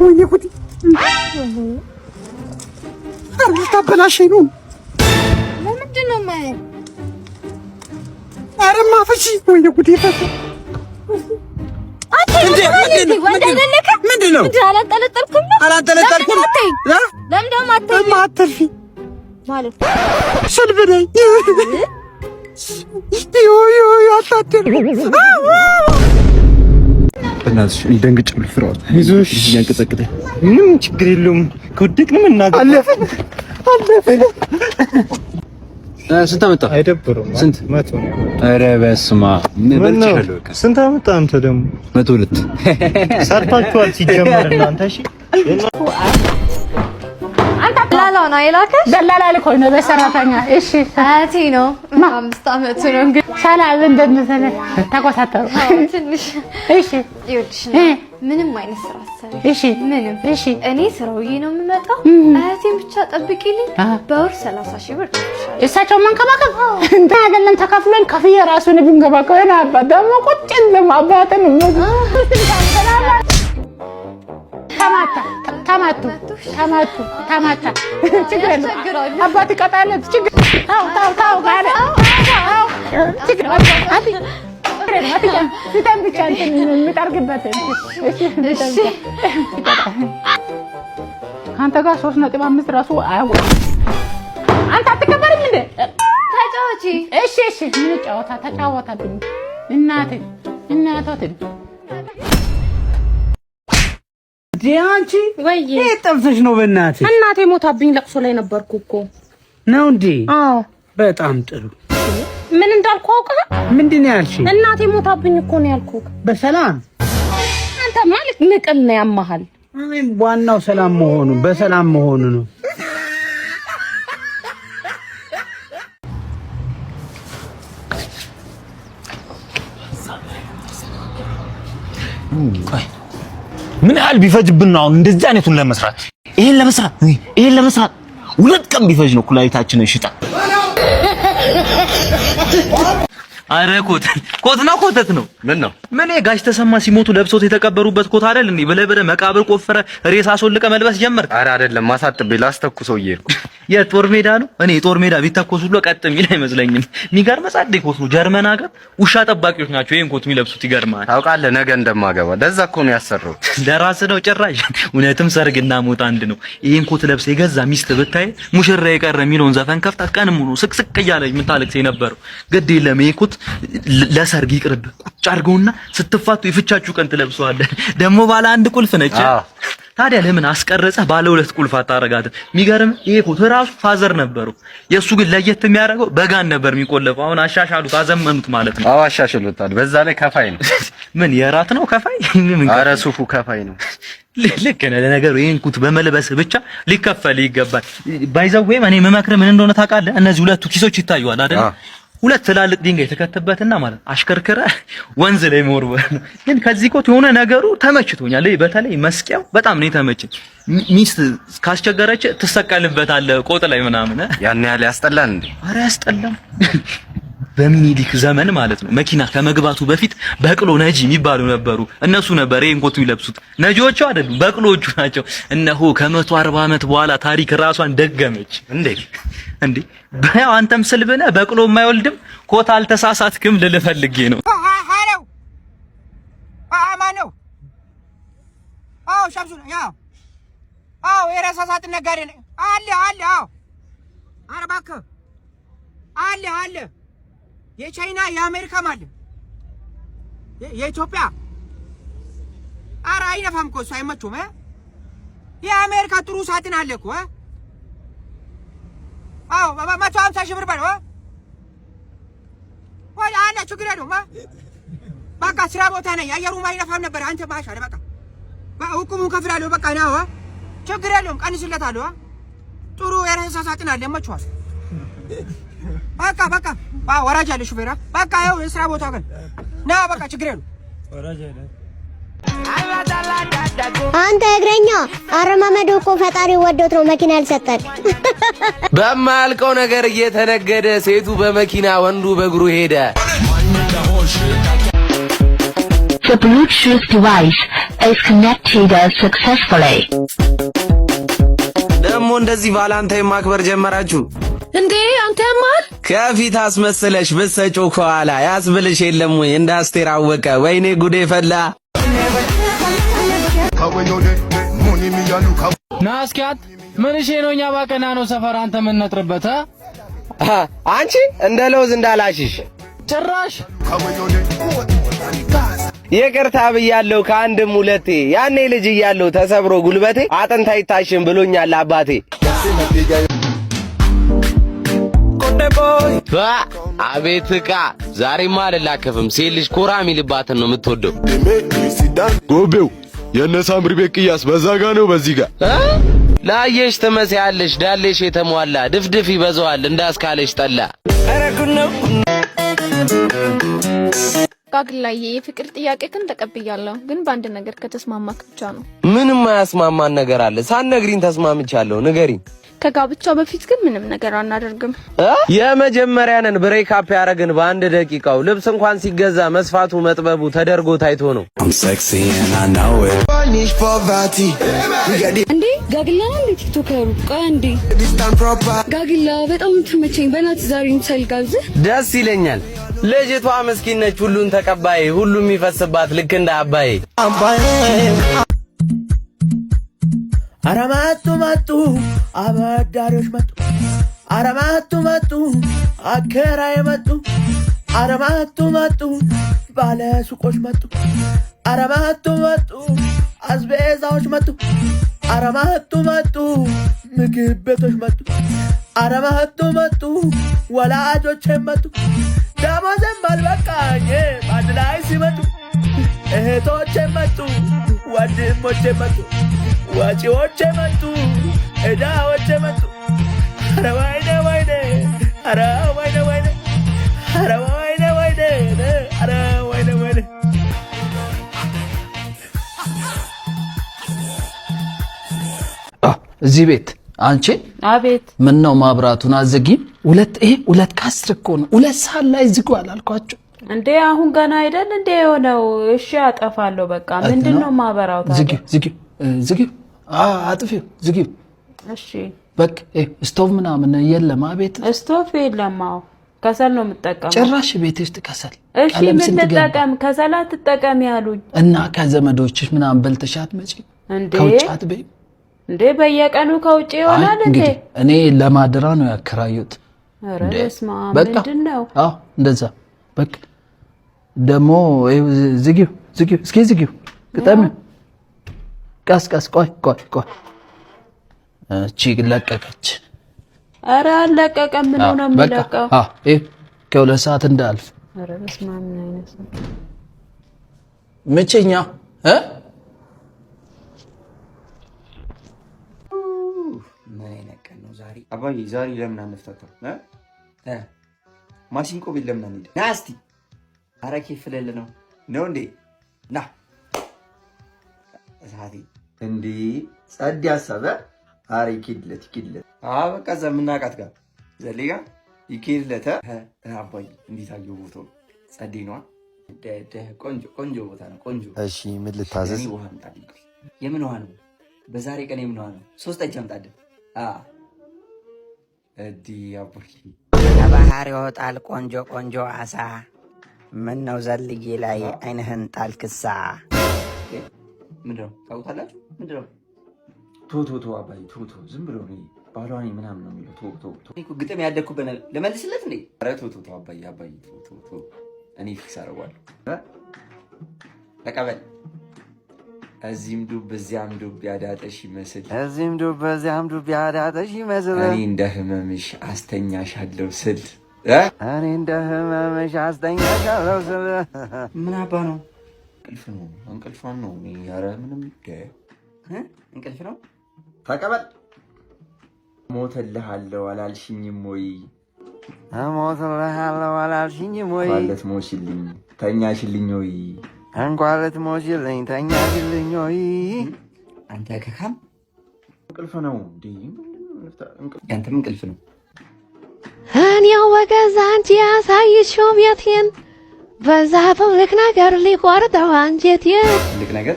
ወይኔ ጉዴ! ታበላሸኝ ነው። ለምንድን ነው ማለት? ኧረ ማፈሽ! ወይኔ ጉዴ! ምንድን ነው? አላንጠለጠልኩም። ለምን ደግሞ አትልፊ ማለት ስልብ ነኝ። በእናትሽ ደንግጫለሁ። ፍራኦል ይዞሽ እያንቀጠቀጠኝ። ምንም ችግር የለውም። ከወደቅንም እናገር። አለፈ። ስንት አመጣ? አይደብርም። ስንት? 100 ነው። ኧረ በስመ አብ በልቼሻለሁ። በቃ ስንት አመጣ አንተ ደግሞ? 102 ሰርታችኋል ሲጀመር እናንተ። እሺ ደላላ ነው የላከሽ? ደላላ ልኮኝ ነው በሰራተኛ። እሺ አያቴ ነው 5 አመቱ ነው እንግዲህ ሰላም እንደምሰለ ተቆጣጣሩ ትንሽ። እሺ ይኸውልሽ ምንም አይነት ስራ አሰሪ። እሺ ምንም። እሺ እኔ ስራውዬ ነው የምመጣው። አያቴን ብቻ ጠብቂልኝ። በወር 30,000 ብር ትሻለሽ። እሳቸው መንከባከብ እንደ አይደለም ተከፍለን ከፍዬ ራሱን ብንከባከብ እና አባ ደግሞ ቁጭ እንደም አባተን ተማታ ችግር የለም። አባት ይቀጣል። ችግር ታው ጋር ችግር ፊተን ብቻ እንትን የምጠርግበት። እሺ ከአንተ ጋር 3.5 ራሱ አያወጣም። አንተ አትከበርም እንዴ? ተጫወቺ። እሺ ምን ጨዋታ ተጫወታብኝ? እናቶትን ዲያንቺ ወይ ጠፍተሽ ነው? በእናትህ እናቴ ሞታብኝ ለቅሶ ላይ ነበርኩ እኮ ነው እንዴ? አዎ በጣም ጥሩ። ምን እንዳልኩ አውቀህ? ምንድን ነው ያልሽኝ? እናቴ ሞታብኝ እኮ ነው ያልኩህ። በሰላም? አንተ ማለት ንቅል ነው ያማሃል። ዋናው ሰላም መሆኑ በሰላም መሆኑ ነው። ምን ያህል ቢፈጅብን ነው አሁን እንደዚህ አይነቱን ለመስራት? ይሄን ለመስራት 2 ቀን ቢፈጅ ነው ኩላሊታችንን ሽጣ። አረ ኮት ነው ኮተት ነው። ምን ነው? ምን ጋሽ ተሰማ ሲሞቱ ለብሶት የተቀበሩበት ኮት አይደል እንዴ? ብለህ መቃብር ቆፍረ ሬሳ አስወልቀ መልበስ ጀመር። አረ አይደለም፣ ማሳጥቤ ላስተኩሰው እየሄድኩ። የጦር ሜዳ ነው። እኔ የጦር ሜዳ ቢተኮስ ብሎ ቀጥ የሚል አይመስለኝም። የሚገርም ጻዴ ኮት ነው። ጀርመን ሀገር ውሻ ጠባቂዎች ናቸው ይሄን ኮት የሚለብሱት። ይገርማል። ታውቃለህ፣ ነገ እንደማገባ ለዛ እኮ ነው ያሰራው። ለራስ ነው ጭራሽ። እውነትም ሰርግና ሞት አንድ ነው። ይሄን ኮት ለብሰ የገዛ ሚስት ብታይ ሙሽራ የቀረ የሚለውን ዘፈን ከፍታ ቀንም ሙሉ ስቅስቅ እያለች የምታለቅስ የነበረው ግድ የለም። ይሄ ኮት ለሰርግ ይቅርብ። ቁጭ አድርገውና ስትፋቱ የፍቻችሁ ቀን ትለብሰዋለህ። ደግሞ ባለ 1 ቁልፍ ነች። ታዲያ ለምን አስቀረጸህ ባለ 2 ቁልፍ አታረጋትም? የሚገርም ይሄ ኮት ራሱ ፋዘር ነበሩ። የሱ ግን ለየት የሚያደርገው በጋን ነበር የሚቆለፈው። አሁን አሻሻሉት፣ አዘመኑት ማለት ነው። አዎ አሻሽሉታል። በዛ ላይ ከፋይ ነው። ምን የራት ነው ከፋይ? ኧረ ሱፉ ከፋይ ነው። ልክ ነህ። ለነገሩ ይሄን ኩት በመልበስ ብቻ ሊከፈል ይገባል። ባይዘው እኔ መመክረህ ምን እንደሆነ ታውቃለህ? እነዚህ 2 ኪሶች ይታዩዋል አይደል? 2 ትላልቅ ድንጋይ የተከተበትና ማለት አሽከርከረ ወንዝ ላይ መወርወር ነው። ግን ከዚህ ኮት የሆነ ነገሩ ተመችቶኛል። በተለይ መስቂያው በጣም ነው የተመቸኝ። ሚስት ካስቸገረች ትሰቀልበታለህ ቆጥ ላይ ምናምን። ያን ያህል ያስጠላል እንዴ? ኧረ ያስጠላም። በሚኒሊክ ዘመን ማለት ነው መኪና ከመግባቱ በፊት በቅሎ ነጂ የሚባሉ ነበሩ። እነሱ ነበር ይሄን ኮት የሚለብሱት። ነጂዎቹ አይደሉም፣ በቅሎዎቹ ናቸው። እነሆ ከ140 ዓመት በኋላ ታሪክ ራሷን ደገመች። እንዴ በያው አንተም ስልብነ በቅሎ የማይወልድም ኮት አልተሳሳትክም ልልህ ፈልጌ ነው። ሃለው ማነው? አዎ ሻምሱ ነው። አዎ የራሳ ሳጥን ነጋዴ ነው። አለ አዎ ኧረ እባክህ አለ የቻይና የአሜሪካም አለ የኢትዮጵያ። ኧረ አይነፋም እኮ እሱ አይመቹም። የአሜሪካ ጥሩ ሳጥን አለ እኮ። አዎ 150,000 ብር በለው ወይ አለ። ችግር የለውም። በቃ ስራ ቦታ ነኝ። አየሩም አይነፋም ነበር። አንተ ማሻለ በቃ ሁኩሙን ከፍላለሁ። በቃ ነው ችግር የለውም። ቀንስለታለሁ። ጥሩ የራሳ ሳጥን አለ ይመችዋል። በቃ ወራጅ አለ ሹፌራ። በቃ ያው የስራ ቦታ ግን ና በቃ ችግር የለውም። ወራጅ አለ። አንተ እግረኛ አረማመዱ እኮ ፈጣሪ ወዶት ነው መኪና ያልሰጠን። በማያልቀው ነገር እየተነገደ ሴቱ በመኪና ወንዱ በእግሩ ሄደ። The Bluetooth device is connected successfully. ደሞ እንደዚህ ቫላንታይን ማክበር ጀመራችሁ እንዴ? አንተ ማር ከፊት አስመስለሽ ብትሰጪው ከኋላ ያስብልሽ የለም ወይ? እንደ አስቴር አወቀ ወይኔ ጉዴ ፈላ። ናስኪያት ምን እሺ ነው? እኛ ባቀና ነው ሰፈር አንተ ምን ነጥርበት? አንቺ እንደ ለውዝ እንዳላሽሽ ጭራሽ ይቅርታ ብያለሁ ከአንድም ሁለቴ። ያኔ ልጅ እያለሁ ተሰብሮ ጉልበቴ አጥንት አይታሽም ብሎኛል አባቴ። አቤት ዕቃ ዛሬማ አልላከፍም። ሴት ልጅ ኮራ የሚልባትን ነው የምትወደው። ጎቤው የእነ ሳምሪ ቤት ቅያስ በዛ ጋ ነው በዚህ ጋ ላየሽ ትመስያለሽ ዳሌሽ የተሟላ ድፍድፍ ይበዛዋል እንዳስካለሽ ጠላ። ኧረ ጉድ ነው። ጋግላዬ የፍቅር ጥያቄክን ተቀብያለሁ፣ ግን በአንድ ነገር ከተስማማክ ብቻ ነው። ምንም አያስማማን ነገር አለ? ሳትነግሪኝ ተስማምቻለሁ፣ ንገሪኝ። ከጋብቻ በፊት ግን ምንም ነገር አናደርግም። የመጀመሪያ ነን ብሬክ አፕ ያረግን በአንድ ደቂቃው። ልብስ እንኳን ሲገዛ መስፋቱ መጥበቡ ተደርጎ ታይቶ ነው። እንዴ ጋግላ እንዴ ቲክቶከሩ እንዴ ጋግላ በጣም ትመቸኝ። በእናትህ ዛሬ ምሳሌ ጋብዝህ ደስ ይለኛል። ልጅቷ ምስኪን ነች፣ ሁሉን ተቀባይ፣ ሁሉም የሚፈስባት ልክ እንደ አባይ። አረማቱ መጡ አበዳሪዎች መጡ፣ አረማቱ መጡ አከራይ መጡ፣ አረማቱ መጡ ባለ ሱቆች መጡ፣ አረማቱ መጡ አስቤዛዎች መጡ፣ አረማቱ መጡ ምግብ ቤቶች መጡ፣ አረማቱ መጡ ወላጆች መጡ። ደሞዝም አልበቃኝ አንድ ላይ ሲመጡ፣ እህቶቼ መጡ ወንድሞቼ መጡ፣ ወጪዎቼ መጡ ዕዳዎቼ መጡ። ኧረ ወይኔ ወይኔ ኧረ ወይኔ ወይኔ ኧረ ወይኔ ወይኔ ኧረ ወይኔ ወይኔ። እዚህ ቤት አንቺ አቤት። ምን ነው ማብራቱን አዘጊም? ሁለት ከአስር እኮ ነው። 2 ሰዓት ላይ ዝጉ አላልኳችሁ እንዴ? አሁን ገና አይደል እንዴ የሆነው? እሺ አጠፋለሁ በቃ። ምንድነው ማበራው ታዲያ? ዝጊው አጥፊው ዝጊው። እሺ በቃ ስቶቭ ምናምን የለም? አቤት ስቶቭ የለም። አዎ ከሰል ነው የምጠቀመው። ጭራሽ ቤት ውስጥ ከሰል? እሺ ምን ልጠቀም? ከሰል አትጠቀም ያሉኝ። እና ከዘመዶችሽ ምናምን በልተሻት መጪ እንዴ? ከውጭ አትበይ እንዴ? በየቀኑ ከውጭ ይሆናል እንዴ? እኔ ለማድራ ነው ያከራዩት። ኧረ በስመ አብ ምንድነው? አዎ እንደዛ በቃ። ደሞ ዝጊው እስኪ ዝጊው። ግጠም ቀስ ቆይ እቺ ለቀቀች። ኧረ አለቀቀም። ምን ሆነ የሚለቀው? ከ2 ሰዓት እንዳልፍ። ኧረ በስመ አብ ምን አይነት ነው? መቼኛ ምን አይነት ቀን ነው ዛሬ? አባዬ ዛሬ ለምን አንፈታተው? ማሲንቆ ቤት ለምን አንሄድ? ና እስቲ። ኧረ ኬፍለል ነው እንዴ? ና እሳቴ እንዴ ጸድ ያሰበ ኧረ ይኬድለት። በቃ እዛ የምናውቃት ጋር ዘሌ ጋር ይኬድለት። አባዬ እንዴት አየሁ ቦታው? ጸዴ ነዋ። ቆንጆ ቦታ ነው። ቆንጆ። እሺ ምን ልታዘዝ? ውሃ አምጣልኝ። የምን ውሃ ነው? በዛሬ ቀን የምን ውሃ ነው? 3 ጠጅ አምጣልኝ። እዲ አባዬ ከባህር ይወጣል ቆንጆ አሳ፣ ምን ነው ዘልዬ ላይ አይንህን ጣልክሳ። ምንድን ነው ታውቃላችሁ? ምንድን ነው? ቶ አባዬ ቶ ዝም ብሎ ነው ባሏኔ ምናምን ነው የሚለው። ቶ እኮ ግጥም ያደግኩበት ለመልስለት እንዴ? ኧረ ቶ አባዬ ቶ እኔ ፊክስ አደርገዋለሁ። ተቀበል። እዚህም ዱብ እዚያም ዱብ ያዳጠሽ ይመስል፣ እዚህም ዱብ በዚያም ዱብ ያዳጠሽ ይመስል፣ እኔ እንደ ህመምሽ አስተኛሻለሁ ስል እኔ እንደ ህመምሽ አስተኛሻለሁ ስል። ምን አባ ነው? እንቅልፏን ነው። ኧረ ምንም እንቅልፍ ነው። ተቀበል። ሞተልሃለሁ አላልሽኝም ወይ? ሞተልሃለሁ አላልሽኝም ወይ? ማለት ሞሽልኝ ተኛሽልኝ ወይ? እንኳን ልትሞሽልኝ ተኛሽልኝ ወይ? አንተ ከካም እንቅልፍ ነው እንዴ? ያንተም እንቅልፍ ነው። እኔው በገዛ አንቺ ያሳይሽው ቤቴን በዛ ትልቅ ነገር ሊቆርጠው አንጀቴ። ትልቅ ነገር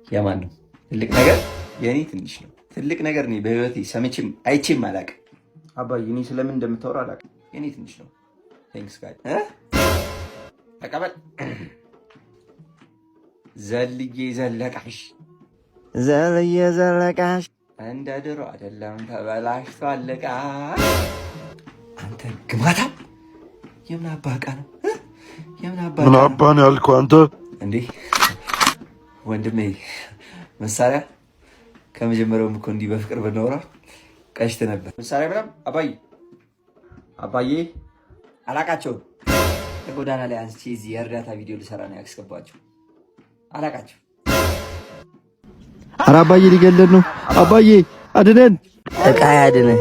የማን ነው? ትልቅ ነገር የኔ ትንሽ ነው። ትልቅ ነገር እኔ በህይወቴ ሰምቼም አይቼም አላውቅም። አባዬ እኔ ስለምን እንደምታወራ አላውቅም። የኔ ትንሽ ነው። ቴንክስ ጋር ተቀበል። ዘልዬ ዘለቃሽ ዘልዬ ዘለቃሽ እንደ ድሮ አይደለም ተበላሽቷል ዕቃሽ። አንተ ግማታ የምን አባቃ ነው? የምን አባ ነው ያልከው አንተ? እንዴ ወንድሜ መሳሪያ ከመጀመሪያውም እኮ እንዲህ በፍቅር ብናወራ ቀሽት ነበር። መሳሪያ ብላም አባዬ አላቃቸውም። ከጎዳና ላይ አንስቼ እዚህ የእርዳታ ቪዲዮ ልሰራ ነው ያስገባቸው። አላቃቸው። ኧረ አባዬ ሊገለን ነው። አባዬ አድነን። ዕቃ ያድነህ።